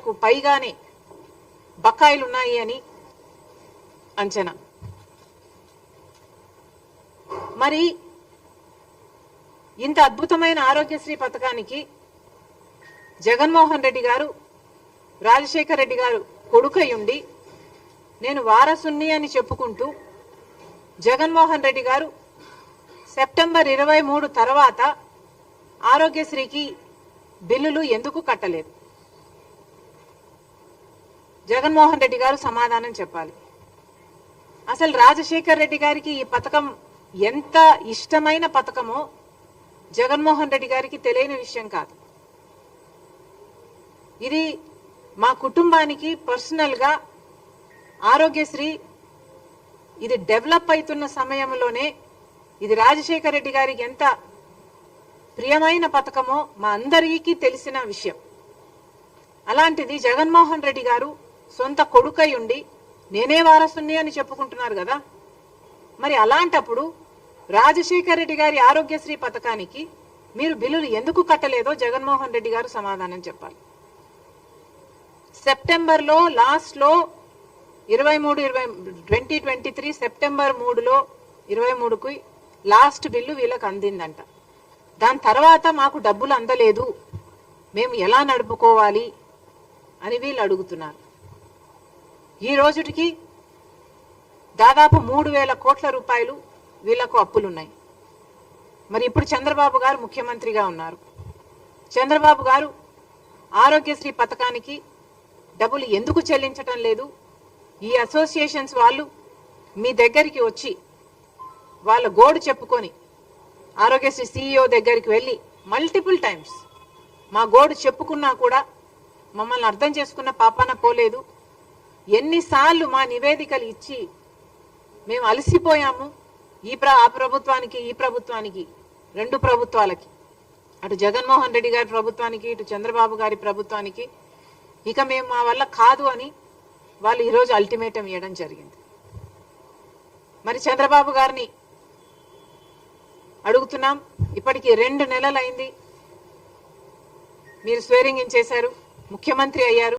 రూపాయలకు పైగానే బకాయిలు ఉన్నాయి అని అంచనా. మరి ఇంత అద్భుతమైన ఆరోగ్యశ్రీ పథకానికి జగన్మోహన్ రెడ్డి గారు రాజశేఖర్ రెడ్డి గారు కొడుకయ్యుండి నేను వారసుని అని చెప్పుకుంటూ జగన్మోహన్ రెడ్డి గారు సెప్టెంబర్ 23 తర్వాత ఆరోగ్యశ్రీకి బిల్లులు ఎందుకు కట్టలేదు? జగన్మోహన్ రెడ్డి గారు సమాధానం చెప్పాలి. అసలు రాజశేఖర్ రెడ్డి గారికి ఈ పథకం ఎంత ఇష్టమైన పథకమో జగన్మోహన్ రెడ్డి గారికి తెలియని విషయం కాదు. ఇది మా కుటుంబానికి పర్సనల్ గా ఆరోగ్యశ్రీ ఇది డెవలప్ అవుతున్న సమయంలోనే ఇది రాజశేఖర్ రెడ్డి గారికి ఎంత ప్రియమైన పథకమో మా అందరికీ తెలిసిన విషయం. అలాంటిది జగన్మోహన్ రెడ్డి గారు సొంత కొడుకై ఉండి నేనే వారసుని అని చెప్పుకుంటున్నారు కదా. మరి అలాంటప్పుడు రాజశేఖర్ రెడ్డి గారి ఆరోగ్యశ్రీ పథకానికి మీరు బిల్లులు ఎందుకు కట్టలేదో జగన్మోహన్ రెడ్డి గారు సమాధానం చెప్పాలి. సెప్టెంబర్ లో లాస్ట్ లో 2023 సెప్టెంబర్ 3లో 23కి లాస్ట్ బిల్లు వీళ్ళకి అందిందంట. దాని తర్వాత మాకు డబ్బులు అందలేదు, మేము ఎలా నడుపుకోవాలి అని వీళ్ళు అడుగుతున్నారు. ఈ రోజుటికి దాదాపు 3,000 కోట్ల రూపాయలు వీళ్లకు అప్పులున్నాయి. మరి ఇప్పుడు చంద్రబాబు గారు ముఖ్యమంత్రిగా ఉన్నారు. చంద్రబాబు గారు ఆరోగ్యశ్రీ పథకానికి డబ్బులు ఎందుకు చెల్లించటం లేదు? ఈ అసోసియేషన్స్ వాళ్ళు మీ దగ్గరికి వచ్చి వాళ్ళ గోడు చెప్పుకొని ఆరోగ్యశ్రీ CEO దగ్గరికి వెళ్ళి మల్టిపుల్ టైమ్స్ మా గోడు చెప్పుకున్నా కూడా మమ్మల్ని అర్థం చేసుకున్న పాపాన పోలేదు. ఎన్నిసార్లు మా నివేదికలు ఇచ్చి మేము అలసిపోయాము. ఆ ప్రభుత్వానికి ఈ ప్రభుత్వానికి, రెండు ప్రభుత్వాలకి, అటు జగన్మోహన్ రెడ్డి గారి ప్రభుత్వానికి ఇటు చంద్రబాబు గారి ప్రభుత్వానికి ఇక మేము మా వల్ల కాదు అని వాళ్ళు ఈరోజు అల్టిమేటం ఇవ్వడం జరిగింది. మరి చంద్రబాబు గారిని అడుగుతున్నాం, ఇప్పటికి 2 నెలలు అయింది, మీరు స్వేరింగ్ ఇన్ చేశారు, ముఖ్యమంత్రి అయ్యారు.